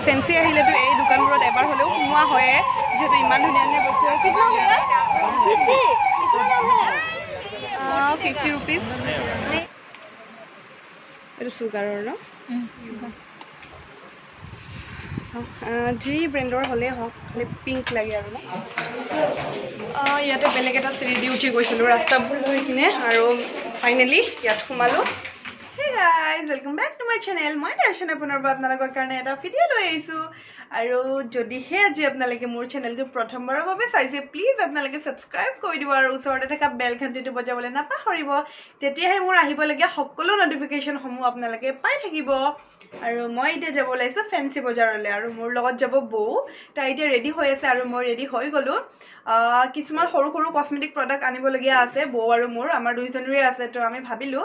Fancy আহিলেতো এই দোকানবোৰত এবাৰ হ'লেও সোমোৱা হয়ে যেহেতু ইমান ধুনীয়া ধুনীয়া বস্তু আছে 50 rupees এইটো চুগাৰৰ ন যি ব্ৰেণ্ডৰ হ'লে হওক খালি পিংক লাগে আৰু ন ইয়াতে বেলেগ এটা চিৰি দি উঠি গৈছিলোঁ ৰাস্তাবোৰ লৈ কিনে আৰু ফাইনেলি ইয়াত সোমালোঁ Hey guys, welcome back to my channel. মই দৰ্শন আপোনালোকৰ আপোনালোকৰ কাৰণে এটা ভিডিঅ' লৈ আহিছোঁ আৰু যদিহে আজি আপোনালোকে মোৰ চেনেলটো প্ৰথমবাৰৰ বাবে চাইছে প্লিজ আপোনালোকে সাবস্ক্ৰাইব কৰি দিব আৰু ওচৰতে থকা বেল ঘণ্টিটো বজাবলৈ নাপাহৰিব তেতিয়াহে মোৰ আহিবলগীয়া সকলো নটিফিকেশন সমূহ আপোনালোকে পাই থাকিব আৰু মই এতিয়া যাব লাইছো ফেন্সি বজাৰলৈ আৰু মোৰ লগত যাব বৌ তাই এতিয়া ৰেডি হৈ আছে আৰু মই ৰেডি হৈ গলো কিছুমান সৰু সৰু কসমেটিক প্ৰডাক্ট আনিবলগীয়া আছে বৌ আৰু মোৰ আমাৰ দুইজনৰে আছে তো আমি ভাবিলো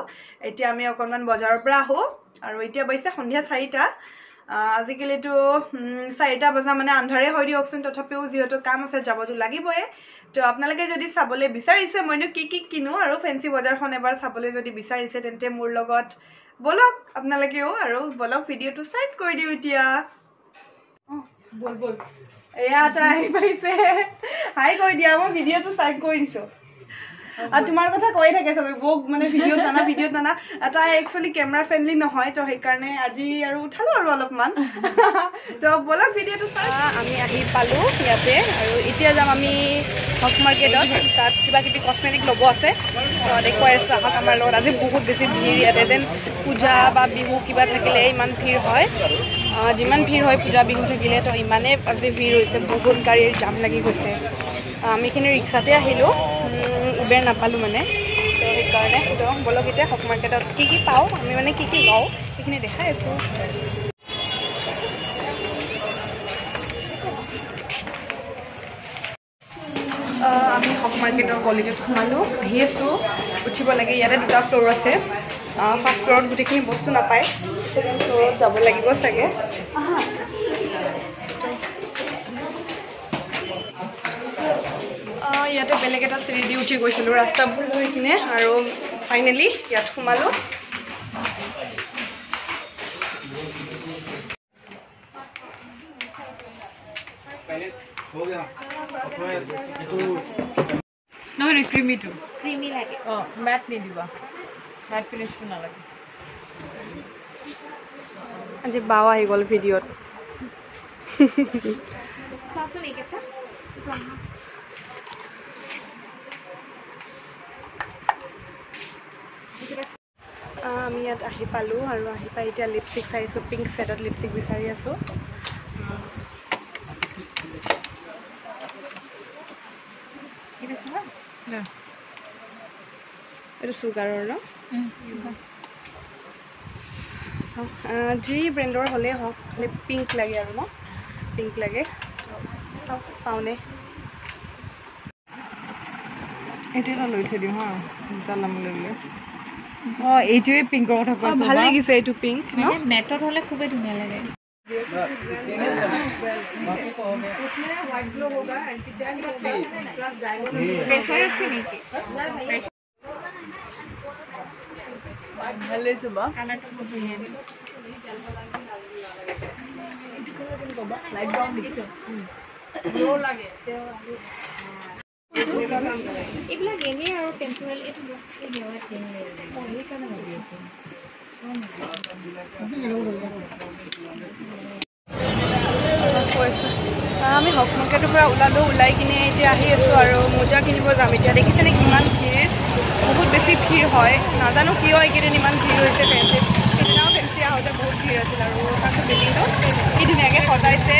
এতিয়া আমি অকনমান বজাৰৰ পৰা আহো আৰু এতিয়া বৈছে সন্ধিয়া 4টা আজিকালিতো 4টা বজা মানে আন্ধাৰে হৈ দিয়কচোন তথাপিও যেহেতু কাম আছে যাবতো লাগিবই তো আপোনালোকে যদি চাবলৈ বিচাৰিছে মইনো কি কিনো আৰু ফেন্সি বজাৰখন এবাৰ চাবলৈ যদি বিচাৰিছে তেন্তে মোৰ লগত বলক আপোনালোকেও আৰু বলক ভিডিঅ'টো ষ্টাৰ্ট কৰি দিও এতিয়া বল এয়া তাই পাইছে হাই কৈ দিয়া মই ভিডিঅ'টো ষ্টাৰ্ট কৰি দিছো আৰু তোমাৰ কথা কৈ থাকে সবে বক মানে ভিডিঅ' জানা তাই একচুয়ালি কেমেৰা ফ্ৰেন্ডলি নহয় তো সেই কাৰণে আজি আৰু উঠালো আৰু অলপমান তো বলক ভিডিঅ'টো ষ্টাৰ্ট আমি আহি পালো ইয়াতে আৰু এতিয়া যাম আমি হক মাৰ্কেটত তাত কিবা কিবি কসমেটিক ল'ব আছে তো দেখুৱাই আছো আহক আমাৰ লগত আজি বহুত বেছি ভিৰ ইয়াতে যেন পূজা বা বিহু কিবা থাকিলে ইমান ভিৰ হয় যিমান ভিৰ হয় পূজা বিহু থাকিলে তো ইমানে আজি ভিৰ হৈছে বহুত গাড়ীৰ জাম লাগি গৈছে আমি কিনে ৰিক্সাতে আহিলো উবেৰ নাপালো মানে তো সেইকাৰণে তো বলক এতিয়া হক মাৰ্কেটত কি পাওঁ আমি মানে কি লওঁ সেইখিনি দেখাই আছো আমি হক মাৰ্কেটৰ গলিটোত সোমালো আহি আছো উঠিব লাগে ইয়াতে দুটা ফ্ল'ৰ আছে ফাৰ্ষ্ট ফ্ল'ৰত গোটেইখিনি বস্তু নাপায় ছেকেণ্ড ফ্ল'ৰত যাব লাগিব চাগে ইয়াতে বেলেগ এটা চিৰি দি উঠি গৈছিলোঁ ৰাস্তাবোৰ লৈ কিনে আৰু ফাইনেলি ইয়াত সোমালোঁ নহয় ক্ৰিমিটো ক্ৰিমি লাগে মেট নিদিবা মেট ফিনিশটো নালাগে আজি বাও আহি গ'ল ভিডিঅ'ত চোৱাচোন এইকেইটা আমি ইয়াত আহি পালোঁ আৰু আহি পাই এতিয়া লিপষ্টিক চাইছোঁ পিংক ছেটত লিপষ্টিক বিচাৰি আছোঁ এইটো চুগাৰৰ ন যি ব্ৰেণ্ডৰ হ'লে হওক খালি পিংক লাগে আৰু ন পিংক লাগে পাওঁনে এইটো এটা লৈ থৈ দিওঁ হা দুটা ল'ম লৈ এইটোৱে পিংকৰ কথা কৈছো ভাল লাগিছে এইটো পিংক ন মেটত হ'লে খুবেই ধুনীয়া লাগে व्हाइट ग्लो होगा anti tan plus diamond pressure से नहीं भले सुबह कलर तो बहुत बढ़िया है लाइट ब्राउन दिखो ग्लो लगे এইবিলাক এনে আৰু টেম্পোৰাৰি এটো এই নিয়মত কেনে এই কাৰণে ভাবি আছে আমি হক মাৰ্কেটৰ পৰা ওলাই কিনে এতিয়া আহি আছোঁ আৰু মোজা কিনিব যাম এতিয়া দেখিছেনে কিমান ভিৰ বহুত বেছি ভিৰ হয় নাজানো কিয় এইকেইদিন ইমান ভিৰ হৈছে ফেন্সিত সেইদিনাও ফেন্সি আহোঁতে বহুত ভিৰ আছিল আৰু তাকো বিল্ডিংটো কি ধুনীয়াকৈ সজাইছে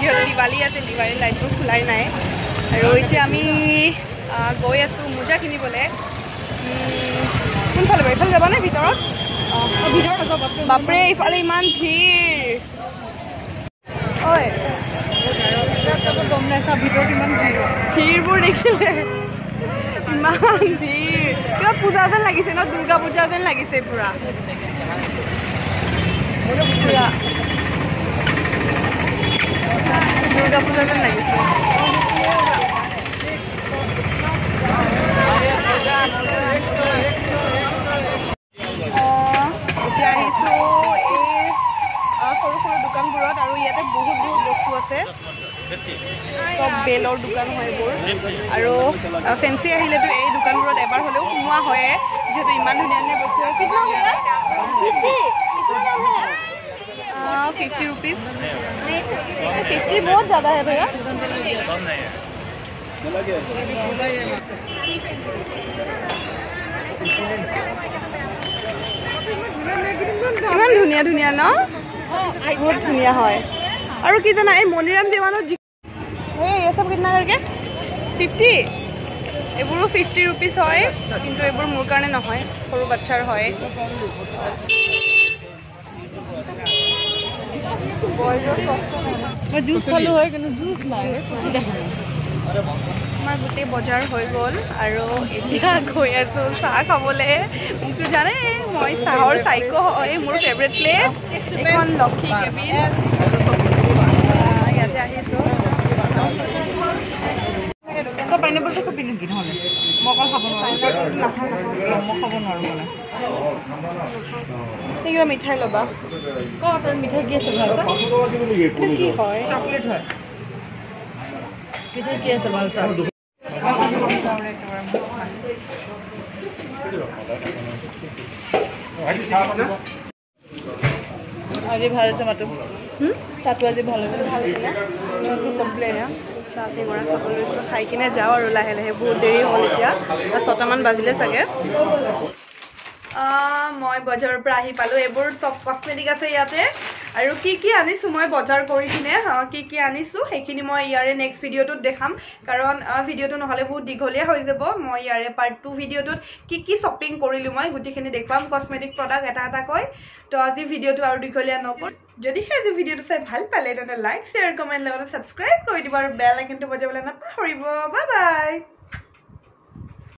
যিহেতু দিৱালী আছে দিৱালীৰ লাইটবোৰ খোলাই নাই আৰু এতিয়া আমি গৈ আছোঁ মোজা কিনিবলৈ কোনফালে এইফালে যাবানে ভিতৰত ভিতৰত নাযাব বাপৰে ইফালে ইমান ভিৰ ঐ গম নাইছা ভিতৰত ইমান ভিৰবোৰ দেখিলে ইমান ভিৰ কিবা পূজা যেন লাগিছে ন দুৰ্গা পূজা যেন লাগিছে পুৰা দুৰ্গা পূজা যেন লাগিছে এতিয়া আহিছোঁ এই সৰু সৰু দোকানবোৰত আৰু ইয়াতে বহুত বস্তু আছে সব বেলৰ দোকান হয় এইবোৰ আৰু ফেঞ্চি আহিলেতো এই দোকানবোৰত এবাৰ হ'লেও সোমোৱা হয়ে যিহেতু ইমান ধুনীয়া ধুনীয়া বস্তু হয় কিমান 50 रुपीस 50 बहुत ज़्यादा है भैया इमान धुनिया धुनिया ना बहुत धुनिया है और कि जाना ये मनिराम देवानो ये सब कितना करके 50 एबुरो 50 रुपीस है किंतु एबुर मोर कारणे নহয় সৰু বাচ্চাৰ হয় জুচ খালো হয় কিন্তু জুচ নাই আমাৰ গোটেই বজাৰ হৈ গ'ল আৰু এতিয়া গৈ আছোঁ চাহ খাবলৈ মোকতো জানে মই চাহৰ চাইকো হয় মোৰ ফেভৰেট প্লেচ এখন লক্ষী কেবিন ইয়াতে আহিছোঁ তো পাইনাপলটো কপি নেকি নহ'লে মই অকল খাব নোৱাৰোঁ মই খাব নোৱাৰোঁ মানে কিবা মিঠাই ল'বা তই মিঠাই কি আছে ভাল কি হয় চকলেট হয় মিঠাই কি আছে ভাল চাহ আজি ভাল আছে মাতো চাহটো আজি ভাল কমপ্লেইন চাহ চিঙৰা খাবলৈ লৈছোঁ খাই কিনে যাওঁ আৰু লাহে লাহে বহুত দেৰি হ'ল এতিয়া 6টামান বাজিলে চাগে মই বজাৰৰ পৰা আহি পালোঁ এইবোৰ টপ কসমেটিক আছে ইয়াতে আৰু কি আনিছোঁ মই বজাৰ কৰি কিনে কি আনিছোঁ সেইখিনি মই ইয়াৰে নেক্সট ভিডিঅ'টোত দেখাম কাৰণ ভিডিঅ'টো নহ'লে বহুত দীঘলীয়া হৈ যাব মই ইয়াৰে পাৰ্ট 2 ভিডিঅ'টোত কি শ্বপিং কৰিলোঁ মই গোটেইখিনি দেখুৱাম কসমেটিক প্ৰডাক্ট এটা এটাকৈ তো আজি ভিডিঅ'টো আৰু দীঘলীয়া নকৰোঁ যদিহে আজি ভিডিঅ'টো চাই ভাল পালে তেন্তে লাইক শ্বেয়াৰ কমেণ্ট লগতে ছাবস্ক্ৰাইব কৰি দিব আৰু বেল আইকনটো বজাবলৈ নাপাহৰিব বাই বাই